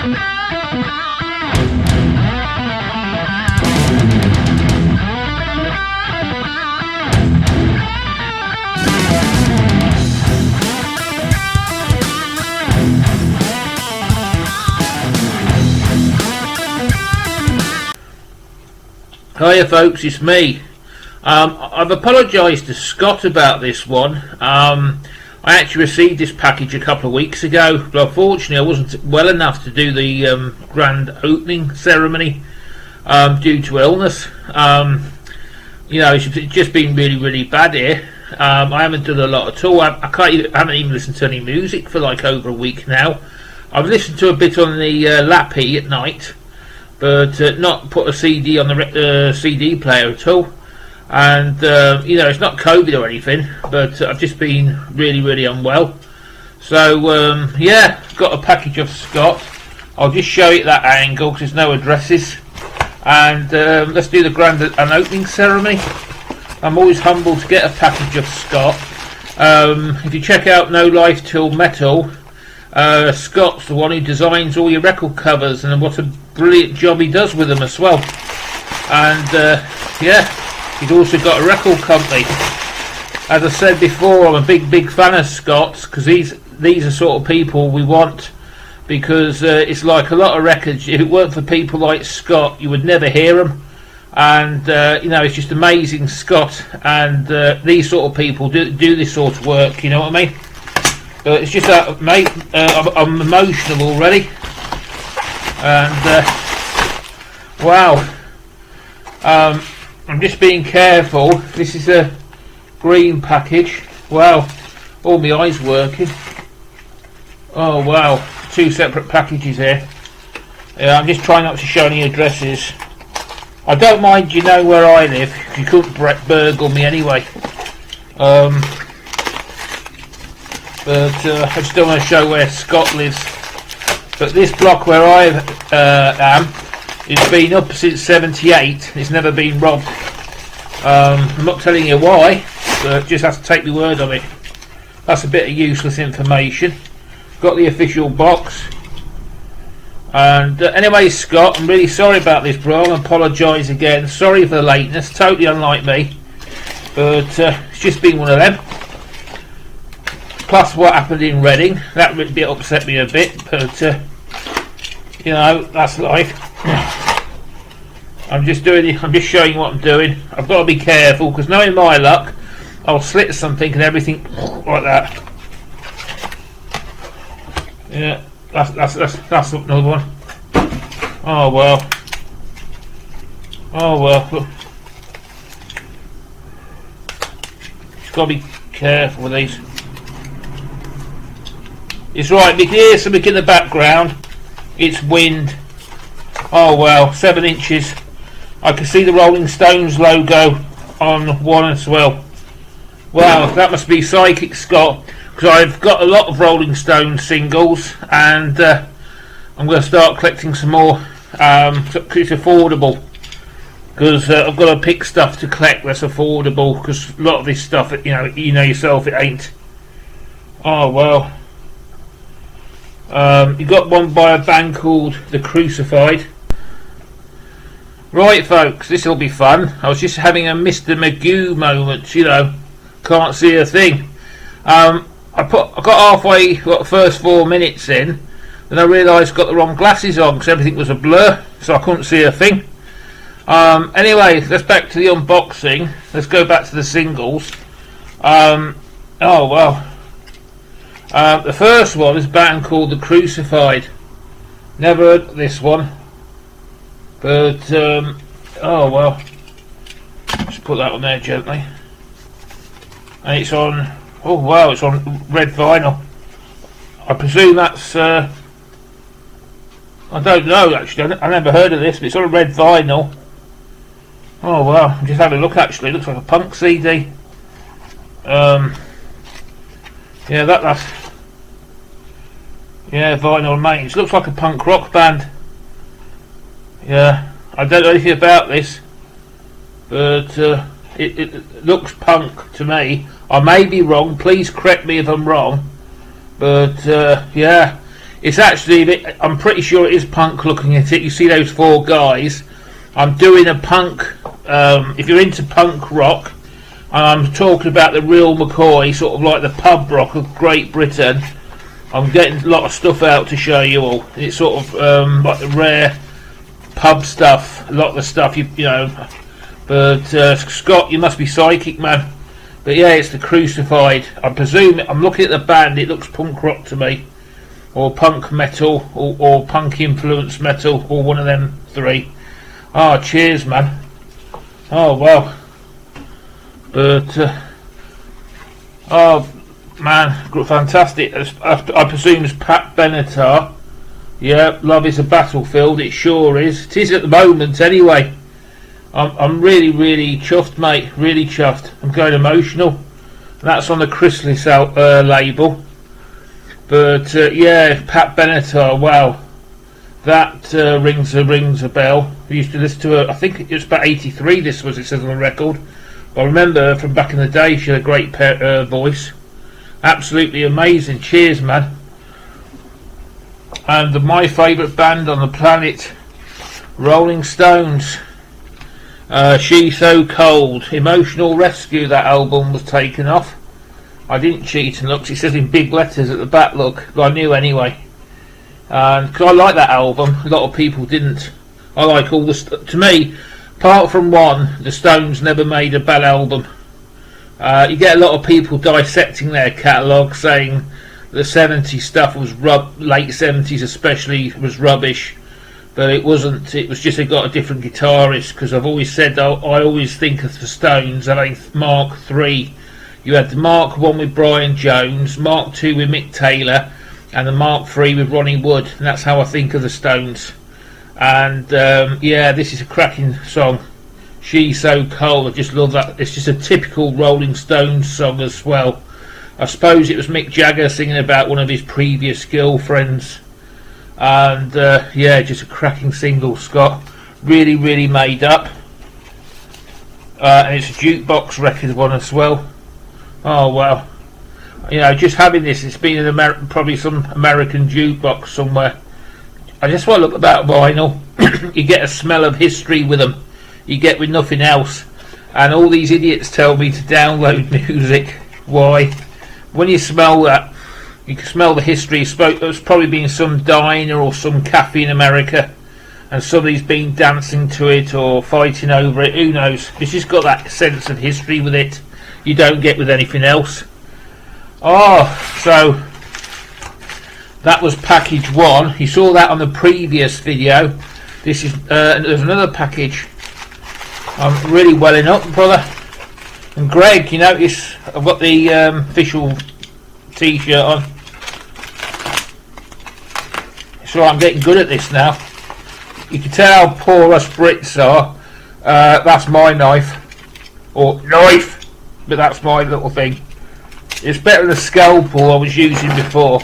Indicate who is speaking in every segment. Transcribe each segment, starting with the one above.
Speaker 1: Hiya folks, it's me. I've apologised to Scott about this one. I actually received this package a couple of weeks ago, but unfortunately I wasn't well enough to do the grand opening ceremony due to illness. You know, it's just been really bad here. I haven't done a lot at all. I haven't even listened to any music for like over a week now. I've listened to a bit on the lappy at night, but not put a CD on the CD player at all. And you know, it's not COVID or anything, but I've just been really unwell. So yeah, got a package of Scott. I'll just show it that angle because there's no addresses. And let's do the grand opening ceremony. I'm always humbled to get a package of Scott. If you check out No Life Till Metal, Scott's the one who designs all your record covers, and what a brilliant job he does with them as well. And yeah, he's also got a record company. As I said before, I'm a big fan of Scott's, because these are sort of people we want, because it's like a lot of records, if it weren't for people like Scott you would never hear them. And you know, it's just amazing, Scott and these sort of people do this sort of work, you know what I mean? But it's just that, mate, I'm emotional already. And wow, I'm just being careful. This is a green package. Wow, all my eyes working. Oh wow, two separate packages here. I'm just trying not to show any addresses. I don't mind, you know where I live. You couldn't burgle me anyway. But I just don't want to show where Scott lives. But this block where I am, it's been up since '78. It's never been robbed. I'm not telling you why, but just have to take my word on it. That's a bit of useless information. Got the official box. And anyway, Scott, I'm really sorry about this, bro. I apologise again. Sorry for the lateness. Totally unlike me. But it's just been one of them. Plus what happened in Reading, that bit upset me a bit, but you know, that's life. I'm just showing you what I'm doing. I've got to be careful, because knowing my luck, I'll slit something and everything like that. Yeah, that's another one. Oh well. Oh well. Look. Just got to be careful with these. It's right, we can hear something in the background. It's wind. Oh well, 7 inches. I can see the Rolling Stones logo on one as well. Wow, that must be Psychic Scott, because I've got a lot of Rolling Stones singles, and I'm going to start collecting some more, because it's affordable. Because I've got to pick stuff to collect that's affordable, because a lot of this stuff, you know yourself, it ain't. Oh well. You got one by a band called The Crucified. Right folks, this will be fun. I was just having a Mr. Magoo moment, you know, can't see a thing. I got halfway, got the first 4 minutes in, then I realised I got the wrong glasses on because everything was a blur, so I couldn't see a thing. Anyway, let's back to the unboxing. Let's go back to the singles. Oh well. The first one is a band called The Crucified. Never heard of this one, but oh well. Just put that on there gently. And it's on. Oh wow, it's on red vinyl. I presume that's. I don't know actually. I never heard of this, but it's on a red vinyl. Oh wow, I'm just having a look. Actually, it looks like a punk CD. Yeah, that's. Yeah, Vinyl Mains. Looks like a punk rock band. Yeah, I don't know anything about this, but it looks punk to me. I may be wrong. Please correct me if I'm wrong. But yeah, It's actually a bit, I'm pretty sure it is punk looking at it. You see those 4 guys. I'm doing a punk, if you're into punk rock, and I'm talking about the real McCoy, sort of like the pub rock of Great Britain. I'm getting a lot of stuff out to show you all. It's sort of like the rare pub stuff, a lot of the stuff you know. But Scott, you must be psychic, man. But yeah, it's the Crucified. I presume, I'm looking at the band, it looks punk rock to me, or punk metal, or punk influence metal, or one of them 3. Oh, cheers, man. Oh, well. But oh man, fantastic. I presume it's Pat Benatar. Yeah, love is a battlefield. It sure is. It is at the moment anyway. I'm really chuffed, mate. Really chuffed. I'm going emotional. And that's on the Chrysalis label. But yeah, Pat Benatar. Wow, that rings a bell. We used to listen to her. I think it was about '83. This was, it says on the record. I remember from back in the day. She had a great voice. Absolutely amazing. Cheers, man. And my favourite band on the planet, Rolling Stones. She's So Cold. Emotional Rescue, that album was taken off. I didn't cheat and look. It says in big letters at the back, look. But I knew anyway. And because I like that album, a lot of people didn't. I like all the to me, apart from one, the Stones never made a bad album. You get a lot of people dissecting their catalogue, saying the 70s stuff was late 70s especially was rubbish. But it wasn't. It was just they got a different guitarist. Because I've always said I always think of the Stones as Mark III. You had the Mark 1 with Brian Jones, Mark 2 with Mick Taylor, and the Mark 3 with Ronnie Wood. And that's how I think of the Stones. And yeah, this is a cracking song. She's So Cold. I just love that. It's just a typical Rolling Stones song as well. I suppose it was Mick Jagger singing about one of his previous girlfriends. And yeah, just a cracking single, Scott. Really made up. And it's a jukebox record one as well. Oh wow. You know, just having this, it's been in probably some American jukebox somewhere. I just want to look about vinyl. You get a smell of history with them. You get with nothing else. And all these idiots tell me to download music. Why? When you smell that, you can smell the history. There's probably been some diner or some cafe in America, and somebody's been dancing to it or fighting over it. Who knows? It's just got that sense of history with it. You don't get with anything else. Oh, so that was package 1. You saw that on the previous video. This is there's another package. I'm really welling up, brother. And Greg, you notice I've got the official t-shirt on. So I'm getting good at this now. You can tell how poor us Brits are. That's my knife. Or knife! But that's my little thing. It's better than the scalpel I was using before.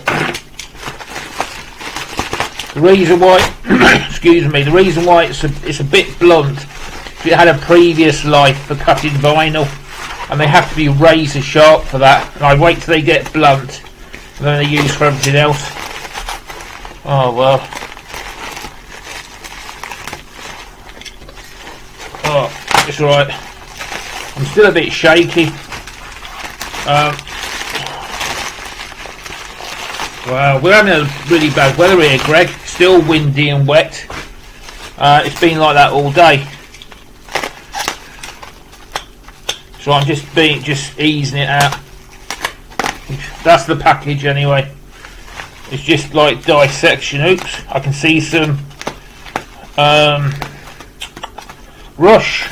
Speaker 1: The reason why, excuse me, the reason why it's a bit blunt, it had a previous life for cutting vinyl, and they have to be razor sharp for that. And I wait till they get blunt, and then they use for everything else. Oh well. Oh, it's alright. I'm still a bit shaky. Wow, we're having a really bad weather here, Greg. Still windy and wet. It's been like that all day. So I'm just easing it out. That's the package anyway. It's just like dissection. Oops, I can see some Rush.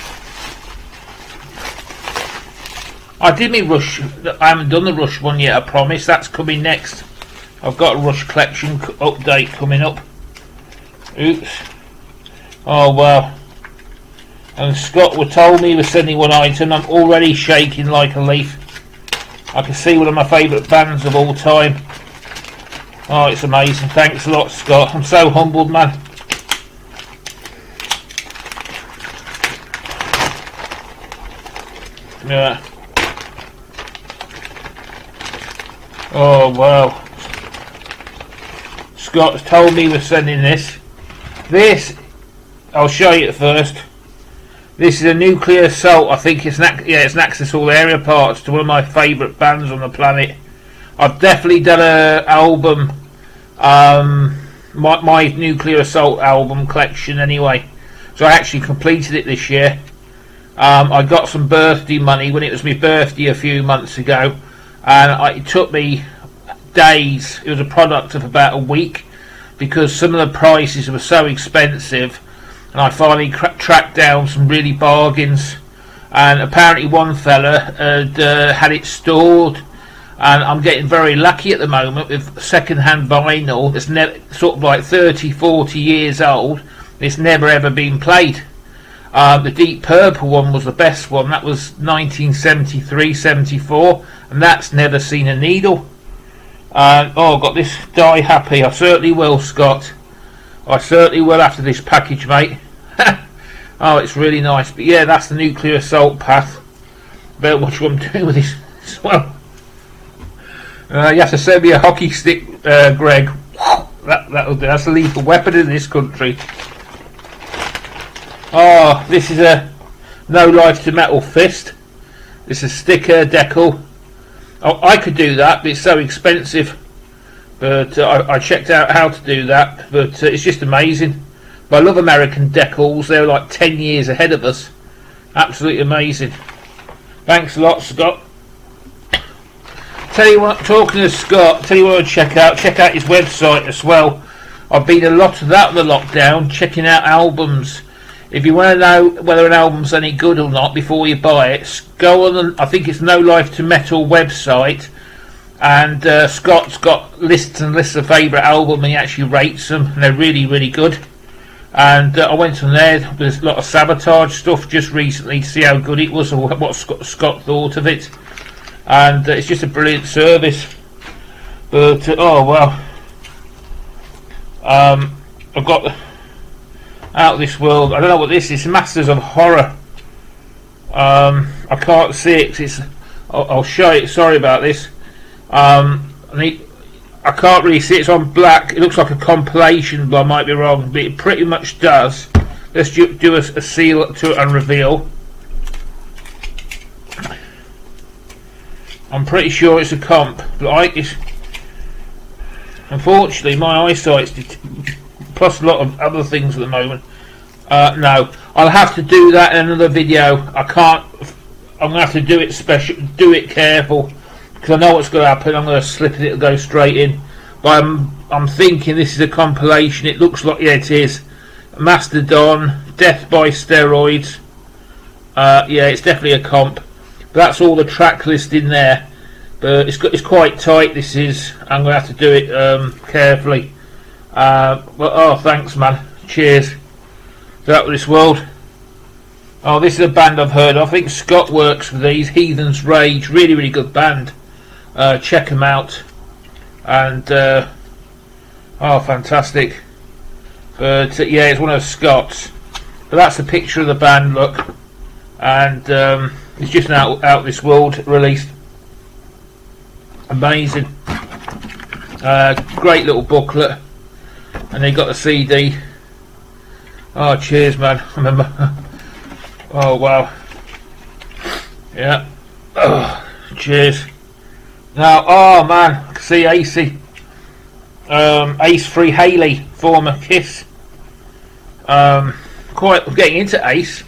Speaker 1: I did me Rush. I haven't done the Rush one yet, I promise. That's coming next. I've got a Rush collection update coming up. Oops. Oh wow. And Scott told me he was sending one item. I'm already shaking like a leaf. I can see one of my favourite bands of all time. Oh, it's amazing. Thanks a lot, Scott. I'm so humbled, man. Yeah. Oh wow. Scott's told me he was sending this. This, I'll show you it first. This is a Nuclear Assault. I think it's an Access All Area Parts to one of my favourite bands on the planet. I've definitely done an album, my Nuclear Assault album collection anyway. So I actually completed it this year. I got some birthday money when it was my birthday a few months ago, and it took me days. It was a product of about a week because some of the prices were so expensive, and I finally tracked down some really bargains. And apparently one fella had it stored, and I'm getting very lucky at the moment with second-hand vinyl that's sort of like 30-40 years old. It's never ever been played. The Deep Purple one was the best one. That was 1973-74, and that's never seen a needle. I've got this Die Happy. I certainly will, Scott. I certainly will after this package, mate. Oh, it's really nice. But yeah, that's the Nuclear Assault path. Better watch what I'm doing with this as well. You have to send me a hockey stick, Greg. That'll do. That's a lethal weapon in this country. Oh, this is a No Life to Metal fist. This is a sticker decal. Oh, I could do that, but it's so expensive. But I checked out how to do that. But it's just amazing. But I love American decals. They're like 10 years ahead of us. Absolutely amazing. Thanks a lot, Scott. Tell you what, talking to Scott, tell you what I'd check out his website as well. I've been a lot of that on the lockdown, checking out albums. If you want to know whether an album's any good or not before you buy it, go on, I think it's No Life to Metal website, and Scott's got lists and lists of favourite albums, and he actually rates them, and they're really, really good. And I went on there, there's a lot of Sabotage stuff just recently to see how good it was or what Scott thought of it. And it's just a brilliant service. But oh well, I've got Out of This World. I don't know what this is. Masters of Horror. I can't see it 'cause it's. I'll show it. Sorry about this. I can't really see it. It's on black. It looks like a compilation, but I might be wrong. But it pretty much does. Let's do a seal to it and reveal. I'm pretty sure it's a comp, but unfortunately my eyesight's plus a lot of other things at the moment. No, I'll have to do that in another video. I can't. I'm gonna have to do it special, do it careful, because I know what's going to happen. I'm going to slip it. It'll go straight in. But I'm thinking this is a compilation. It looks like, yeah, it is. Mastodon, Death by Steroids. Yeah, it's definitely a comp. That's all the track list in there, but it's quite tight. This is. I'm gonna have to do it carefully. But oh, thanks, man. Cheers. Out of This World. Oh, this is a band I've heard of. I think Scott works with these. Heathen's Rage, really, really good band. Check them out. And oh, fantastic. But yeah, it's one of Scott's. But that's a picture of the band. Look, and it's just an Out This World released. Amazing. Great little booklet, and they got the CD. Oh, cheers, man. Remember. Oh, wow. Yeah. Oh, cheers. Now, oh man, I can see Acey. Ace Free Haley, former Kiss. Quite getting into Ace.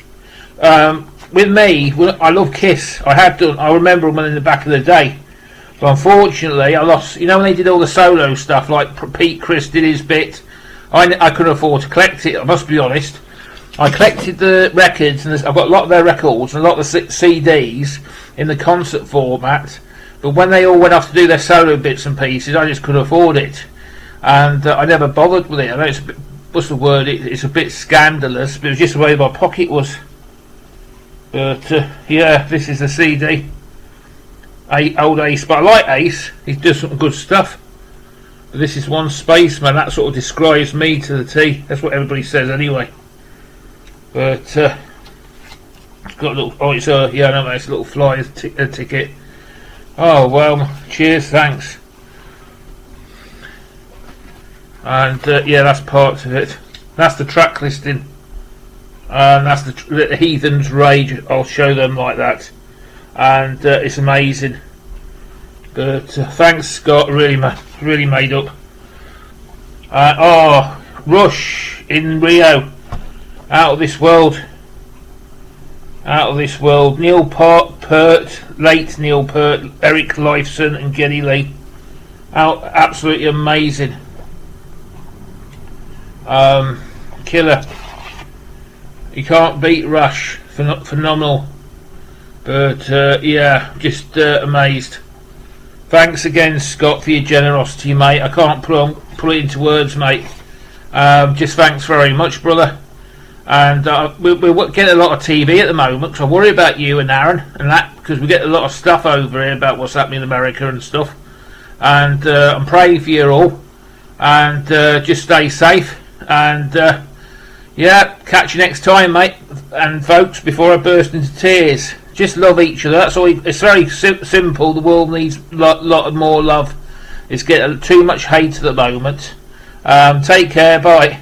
Speaker 1: With me, I love Kiss. I had done. I remember them in the back of the day. But unfortunately, I lost. You know when they did all the solo stuff, like Pete Chris did his bit. I couldn't afford to collect it. I must be honest. I collected the records, and I've got a lot of their records and a lot of the CDs in the concert format. But when they all went off to do their solo bits and pieces, I just couldn't afford it, and I never bothered with it. I know it's a bit, what's the word? It's a bit scandalous, but it was just the way my pocket was. But yeah, this is the CD. Old Ace, but I like Ace. He does some good stuff. But this is One Spaceman. That sort of describes me to the T. That's what everybody says anyway. But it's got a little. Oh, it's a yeah, no, it's a little flyer ticket. Oh well, cheers, thanks. And yeah, that's part of it. That's the track listing, and that's the Heathen's Rage. I'll show them like that, and it's amazing. But thanks, Scott. Really made up. Oh, Rush in Rio, out of this world. Out of this world. Neil Peart, late Neil Peart, Eric Lifeson, and Geddy Lee. Absolutely amazing. Killer. You can't beat Rush. Phenomenal. But yeah, just amazed. Thanks again, Scott, for your generosity, mate. I can't put it into words, mate. Just thanks very much, brother. And we're getting a lot of TV at the moment, because I worry about you and Aaron and that, because we get a lot of stuff over here about what's happening in America and stuff. And I'm praying for you all. And just stay safe. And yeah, catch you next time, mate. And folks, before I burst into tears, just love each other. That's all. It's very simple. The world needs a lot more love. It's getting too much hate at the moment. Take care. Bye.